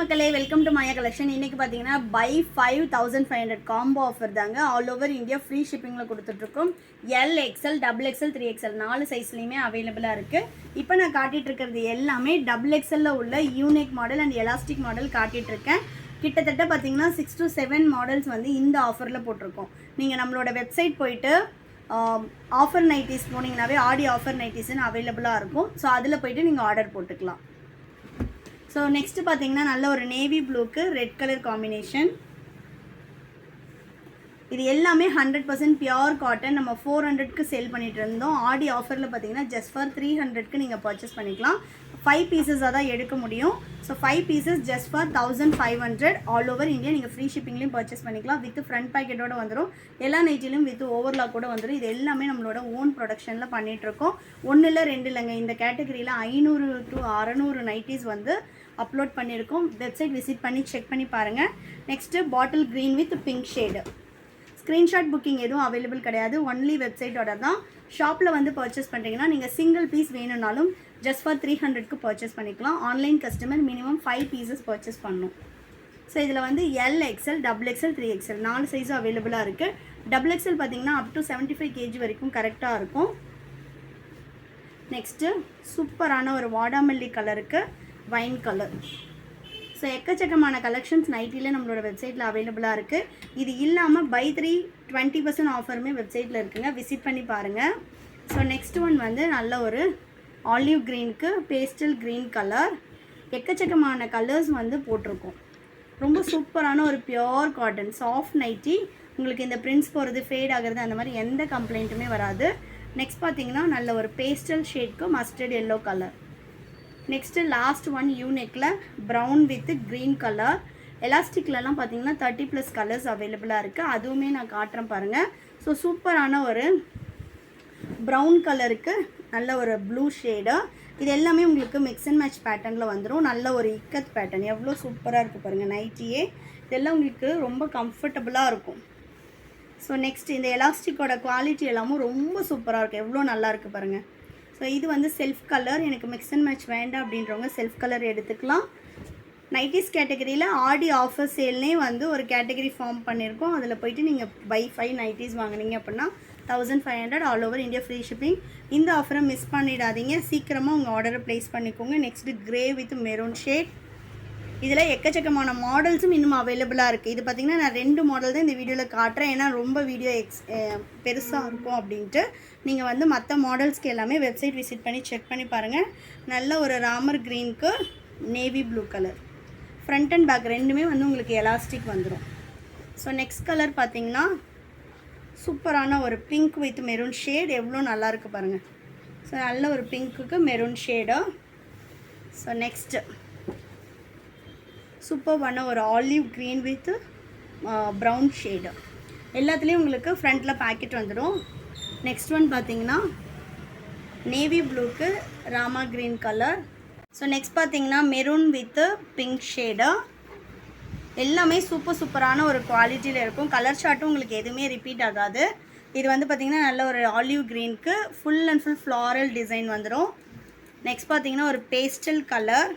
மக்களே, welcome to Maya collection. இன்னைக்கு பார்த்தீங்கன்னா பை 5500 காம்போ ஆஃபர் தாங்க. ஆல் ஓவர் இந்தியா ஃப்ரீ ஷிப்பிங்கில் கொடுத்துட்ருக்கோம். L, XL, double XL, 3XL 4 சைஸ்லையுமே அவைலபிளாக இருக்குது. இப்போ நான் காட்டிகிட்டு இருக்கிறது எல்லாமே டபுள் எக்ஸ்எல்லில் உள்ள unique model and elastic model காட்டிகிட்ருக்கேன். கிட்டத்தட்ட பார்த்தீங்கன்னா 6 to 7 மாடல்ஸ் வந்து இந்த ஆஃபரில் போட்டிருக்கோம். நீங்கள் நம்மளோட வெப்சைட் போயிட்டு ஆஃபர் நைட்டிஸ் போனீங்கன்னாவே ஆடி ஆஃபர் நைட்டிஸ்ன்னு அவைலபிளாக இருக்கும். ஸோ அதில் போய்ட்டு நீங்கள் ஆர்டர் போட்டுக்கலாம். ஸோ நெக்ஸ்ட்டு பார்த்தீங்கன்னா நல்ல ஒரு நேவி ப்ளூக்கு ரெட் கலர் காம்பினேஷன். இது எல்லாமே 100% பியோர் காட்டன். நம்ம 400க்கு சேல் பண்ணிட்டு இருந்தோம். ஆடி ஆஃபரில் பார்த்தீங்கன்னா ஜஸ்ட் ஃபார் 300க்கு நீங்கள் பர்ச்சேஸ் பண்ணிக்கலாம். 5 பீசஸாக தான் எடுக்க முடியும். So 5 pieces just for 1500. All over India நீங்கள் ஃப்ரீ ஷிப்பிங்லேயும் பர்ச்சேஸ் பண்ணிக்கலாம். வித் ஃப்ரண்ட் பேக்கெட்டோடு வந்துடும். எல்லா நைட்டிலையும் வித் ஓவர்லாக் கூட வந்துடும். இது எல்லாமே நம்மளோட ஓன் ப்ரொடக்ஷனில் பண்ணிகிட்ருக்கோம். 1 இல்லை 2 இல்லைங்க, இந்த கேட்டகரியில் 500 to 600 நைட்டிஸ் வந்து அப்லோட் பண்ணியிருக்கோம். வெப்சைட் விசிட் பண்ணி செக் பண்ணி பாருங்கள். Next bottle green with pink shade. Screenshot booking எதுவும் அவைலபிள் கிடையாது. ஒன்லி வெப்சைட்டோட தான். ஷாப்பில் வந்து பர்ச்சேஸ் பண்ணுறீங்கன்னா நீங்கள் சிங்கிள் பீஸ் வேணும்னாலும் ஜஸ்ட் ஃபார் 300க்கு பர்ச்சேஸ் பண்ணிக்கலாம். Online customer minimum 5 pieces purchase பண்ணணும். ஸோ இதில் வந்து L, XL, double XL, 3XL 4 சைஸும் அவைலபிளாக இருக்குது. டபுள் எக்ஸ்எல் பார்த்தீங்கன்னா அப் டு 75 kg வரைக்கும் கரெக்டாக இருக்கும். நெக்ஸ்ட்டு சூப்பரான ஒரு வாடாமல்லி கலருக்கு வைன் கலர். ஸோ எக்கச்சக்கமான கலெக்ஷன்ஸ் நைட்டியில் நம்மளோட வெப்சைட்டில் அவைலபிளாக இருக்குது. இது இல்லாமல் பை 3 20% ஆஃபருமே வெப்சைட்டில் இருக்குங்க. விசிட் பண்ணி பாருங்கள். ஸோ நெக்ஸ்ட் ஒன் வந்து நல்ல ஒரு ஆலிவ் க்ரீனுக்கு பேஸ்டல் க்ரீன் கலர். எக்கச்சக்கமான கலர்ஸ் வந்து போட்டிருக்கோம். ரொம்ப சூப்பரான ஒரு பியோர் காட்டன் சாஃப்ட் நைட்டி. உங்களுக்கு இந்த பிரிண்ட்ஸ் போகிறது ஃபேட் ஆகிறது அந்த மாதிரி எந்த கம்ப்ளைண்ட்டுமே வராது. நெக்ஸ்ட் பார்த்தீங்கன்னா நல்ல ஒரு பேஸ்டல் ஷேட்க்கு mustard yellow colour. Next last one யூனெக்கில் ப்ரௌன் வித் க்ரீன் கலர். எலாஸ்டிக்லலாம் பார்த்தீங்கன்னா 30+ கலர்ஸ் அவைலபிளாக இருக்குது. அதுவுமே நான் காட்டுறேன் பாருங்கள். ஸோ சூப்பரான ஒரு ப்ரௌன் கலருக்கு நல்ல ஒரு ப்ளூ ஷேடு. இது எல்லாமே உங்களுக்கு மிக்ஸ் அண்ட் மேட்ச் பேட்டர்னில் வந்துடும். நல்ல ஒரு இக்கத் பேட்டர்ன். எவ்வளோ சூப்பராக இருக்குது பாருங்கள் நைட்டியே. இதெல்லாம் உங்களுக்கு ரொம்ப கம்ஃபர்டபுளாக இருக்கும். ஸோ நெக்ஸ்ட் இந்த எலாஸ்டிக்கோட குவாலிட்டி எல்லாமும் ரொம்ப சூப்பராக இருக்குது. எவ்வளோ நல்லா இருக்குது பாருங்கள். ஸோ இது வந்து செல்ஃப் கலர். எனக்கு மிக்ஸ் அண்ட் மேட்ச் வேண்டாம் அப்படின்றவங்க செல்ஃப் கலர் எடுத்துக்கலாம். நைட்டிஸ் கேட்டகரியில் ஆடி ஆஃபர் சேல்னே வந்து ஒரு கேட்டகரி ஃபார்ம் பண்ணியிருக்கோம். அதில் போய்ட்டு நீங்கள் பை 5 நைட்டிஸ் வாங்கினீங்க அப்படின்னா 1500 all over India free shipping. இந்த ஆஃபரை மிஸ் பண்ணிடாதீங்க. சீக்கிரமாக உங்கள் ஆர்டரை ப்ளேஸ் பண்ணிக்கோங்க. Next grey with maroon shade. இதில் எக்கச்சக்கமான மாடல்ஸும் இன்னும் அவைலபிளாக இருக்குது. இது பார்த்திங்கன்னா நான் 2 மாடல் தான் இந்த வீடியோவில் காட்டுறேன். ஏன்னா ரொம்ப வீடியோ பெருசாக இருக்கும் அப்படின்ட்டு. நீங்கள் வந்து மற்ற மாடல்ஸ்க்கு எல்லாமே வெப்சைட் விசிட் பண்ணி செக் பண்ணி பாருங்கள். நல்ல ஒரு ராமர் க்ரீனுக்கு navy blue colour. Front and back ரெண்டுமே வந்து உங்களுக்கு எலாஸ்டிக் வந்துடும். ஸோ நெக்ஸ்ட் கலர் பார்த்திங்கன்னா சூப்பரான ஒரு பிங்க் வித் மெரூன் ஷேட். எவ்வளோ நல்லாயிருக்கு பாருங்கள். ஸோ நல்ல ஒரு பிங்க்குக்கு மெரூன் ஷேடு. ஸோ நெக்ஸ்ட்டு சூப்பரான ஒரு olive green with brown shade. எல்லாத்துலேயும் உங்களுக்கு ஃப்ரண்ட்டில் பேக்கெட் வந்துடும். நெக்ஸ்ட் ஒன் பார்த்தீங்கன்னா நேவி ப்ளூக்கு Rama green colour. So next பார்த்தீங்கன்னா மெரூன் வித்து பிங்க் ஷேடு. எல்லாமே சூப்பரான ஒரு குவாலிட்டியில் இருக்கும். கலர் சார்ட்டும் உங்களுக்கு எதுவுமே ரிப்பீட் ஆகாது. இது வந்து பார்த்திங்கன்னா நல்ல ஒரு ஆலிவ் க்ரீனுக்கு full and full floral design வந்துடும். நெக்ஸ்ட் பார்த்தீங்கன்னா ஒரு pastel colour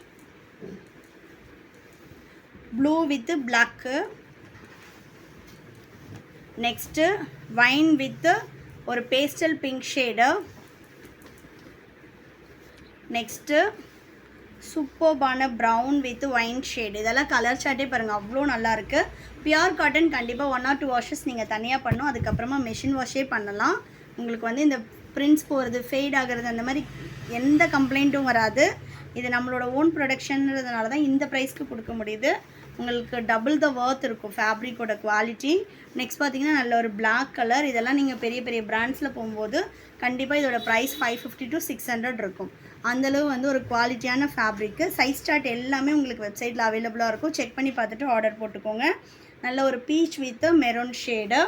blue with black. Next wine with ஒரு பேஸ்டல் பிங்க் ஷேடு. நெக்ஸ்ட்டு சூப்பர்பான ப்ரௌன் வித் ஒயின் ஷேடு. இதெல்லாம் கலர் சார்ட்டே பாருங்கள் அவ்வளோ நல்லாயிருக்கு. பியோர் காட்டன் கண்டிப்பாக 1 or 2 வாஷஸ் நீங்கள் தனியாக பண்ணணும். அதுக்கப்புறமா மெஷின் வாஷே பண்ணலாம். உங்களுக்கு வந்து இந்த பிரிண்ட்ஸ் போகிறது ஃபேட் ஆகிறது அந்த மாதிரி எந்த கம்ப்ளைண்ட்டும் வராது. இது நம்மளோட ஓன் ப்ரொடக்ஷன்றதுனால தான் இந்த ப்ரைஸ்க்கு கொடுக்க முடியுது. உங்களுக்கு டபுள் த வர்த் இருக்கும் ஃபேப்ரிக்கோட குவாலிட்டி. நெக்ஸ்ட் பார்த்தீங்கன்னா நல்ல ஒரு பிளாக் கலர். இதெல்லாம் நீங்கள் பெரிய பெரிய பிராண்ட்ஸில் போகும்போது கண்டிப்பாக இதோட ப்ரைஸ் 550 to 600 இருக்கும். அந்தளவு வந்து ஒரு குவாலிட்டியான ஃபேப்ரிக்கு. சைஸ் சார்ட் எல்லாமே உங்களுக்கு வெப்சைட்டில் அவைலபிளாக இருக்கும். செக் பண்ணி பார்த்துட்டு ஆர்டர் போட்டுக்கோங்க. நல்ல ஒரு பீச் வித் மெரூன் ஷேடு.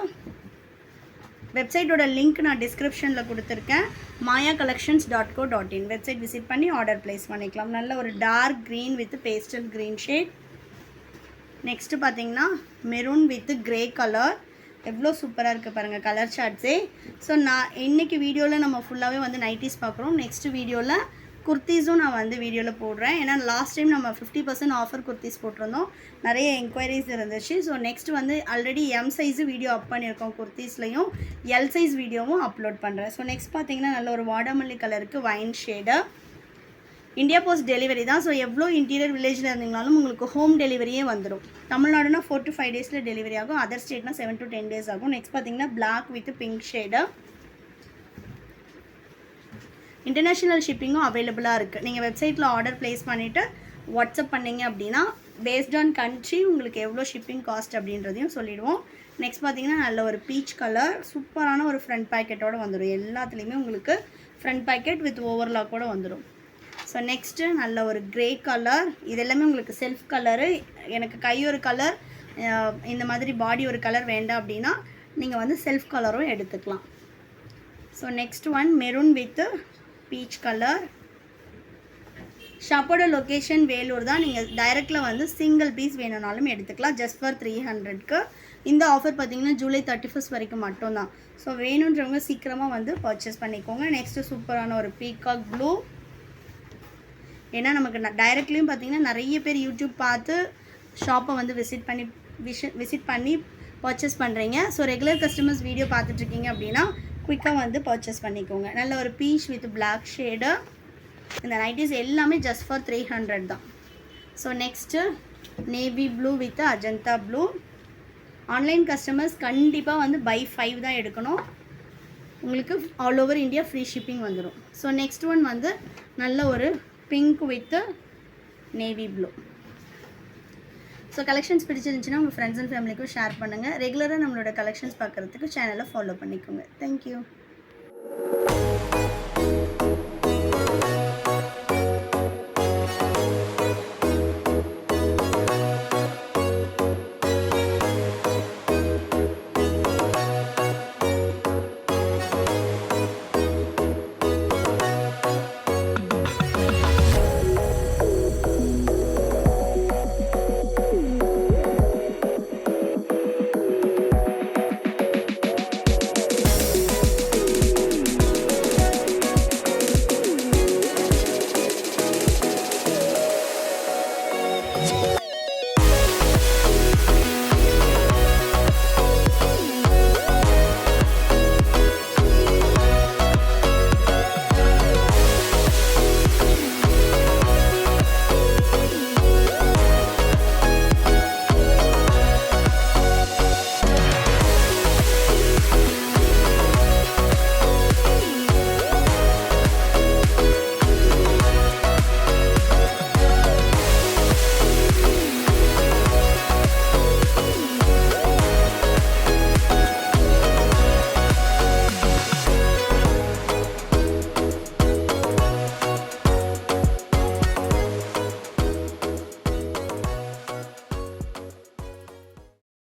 வெப்சைட்டோட லிங்க் நான் டிஸ்கிரிப்ஷனில் கொடுத்துருக்கேன். mayacollections.co.in. வெப்சைட் விசிட் பண்ணி ஆர்டர் ப்ளேஸ் பண்ணிக்கலாம். நல்ல ஒரு dark green with pastel green shade. Next பார்த்தீங்கன்னா மெரூன் வித் க்ரே கலர். எவ்வளோ சூப்பராக இருக்குது பாருங்கள் கலர் சார்ட்ஸே. ஸோ நான் இன்றைக்கி வீடியோவில் நம்ம ஃபுல்லாகவே வந்து நைட்டிஸ் பார்க்குறோம். நெக்ஸ்ட்டு வீடியோவில் குர்த்திஸும் நான் வந்து வீடியோவில் போடுறேன். ஏன்னா லாஸ்ட் டைம் நம்ம 50% ஆஃபர் குர்த்திஸ் போட்டிருந்தோம். நிறைய என்கொயரிஸ் இருந்துச்சு. ஸோ நெக்ஸ்ட் வந்து already M size video up பண்ணியிருக்கோம் குர்த்திஸ்லையும், எல் சைஸ் வீடியோவும் அப்லோட் பண்ணுறேன். ஸோ நெக்ஸ்ட் பார்த்தீங்கன்னா நல்ல ஒரு வாடாமல்லி கலருக்கு wine shade. India post delivery தான். ஸோ எவ்வளோ இன்டீரியர் வில்லேஜில் இருந்தீங்கனாலும் உங்களுக்கு ஹோம் டெலிவரியே வந்துடும். தமிழ்நாடுனா 4 to 5 டேஸில் டெலிவரி ஆகும். அதர் ஸ்டேட்னா 7 to 10 டேஸ் ஆகும். நெக்ஸ்ட் பார்த்தீங்கன்னா black with pink shade. International ஷிப்பிங்கும் அவைலபிளாக இருக்குது. நீங்கள் வெப்சைட்டில் ஆர்டர் ப்ளேஸ் பண்ணிவிட்டு வாட்ஸ்அப் பண்ணிங்க அப்படின்னா பேஸ்ட் ஆன் கண்ட்ரி உங்களுக்கு எவ்வளோ ஷிப்பிங் காஸ்ட் அப்படின்றதையும் சொல்லிடுவோம். நெக்ஸ்ட் பார்த்தீங்கன்னா நல்ல ஒரு பீச் கலர் சூப்பரான ஒரு ஃப்ரண்ட் பேக்கெட்டோடு வந்துடும். எல்லாத்துலேயுமே உங்களுக்கு ஃப்ரண்ட் பேக்கெட் வித் ஓவர்லாக்கோடு வந்துடும். ஸோ நெக்ஸ்ட்டு நல்ல ஒரு க்ரே கலர். இது எல்லாமே உங்களுக்கு செல்ஃப் கலரு. எனக்கு கை ஒரு கலர், இந்த மாதிரி பாடி ஒரு கலர் வேண்டாம் அப்படின்னா நீங்கள் வந்து செல்ஃப் கலரும் எடுத்துக்கலாம். So next one maroon with peach colour. ஷாப்போட லொக்கேஷன் வேலூர் தான். நீங்கள் டைரெக்டில் வந்து சிங்கிள் பீஸ் வேணும்னாலும் எடுத்துக்கலாம். ஜஸ்ட் ஃபார் 300க்கு. இந்த ஆஃபர் பார்த்தீங்கன்னா ஜூலை 31 வரைக்கும் மட்டும்தான். ஸோ வேணுன்றவங்க சீக்கிரமாக வந்து பர்ச்சேஸ் பண்ணிக்கோங்க. நெக்ஸ்ட்டு சூப்பரான ஒரு பீகாக் ப்ளூ. ஏன்னா நமக்கு டைரெக்ட்லேயும் பார்த்தீங்கன்னா நிறைய பேர் யூடியூப் பார்த்து ஷாப்பை வந்து விசிட் பண்ணி பர்ச்சேஸ் பண்ணுறீங்க. ஸோ ரெகுலர் கஸ்டமர்ஸ் வீடியோ பார்த்துட்ருக்கீங்க அப்படின்னா குயிக்காக வந்து பர்ச்சேஸ் பண்ணிக்கோங்க. நல்ல ஒரு பீச் வித் பிளாக் ஷேடு. இந்த நைட்டிஸ் எல்லாமே ஜஸ்ட் ஃபார் 300 தான். So next navy blue with Ajanta blue. Online customers கண்டிப்பாக வந்து பை 5 தான் எடுக்கணும். உங்களுக்கு all over India free shipping வந்துடும். ஸோ நெக்ஸ்ட் ஒன் வந்து நல்ல ஒரு pink with navy blue. So collections பிடிச்சிருந்துச்சுன்னா உங்கள் ஃப்ரெண்ட்ஸ் அண்ட் ஃபேமிலிக்கும் ஷேர் பண்ணுங்கள். ரெகுலராக நம்மளோட கலெக்ஷன்ஸ் பார்க்குறதுக்கு சேனலை ஃபாலோ பண்ணிக்கோங்க. தேங்க்யூ.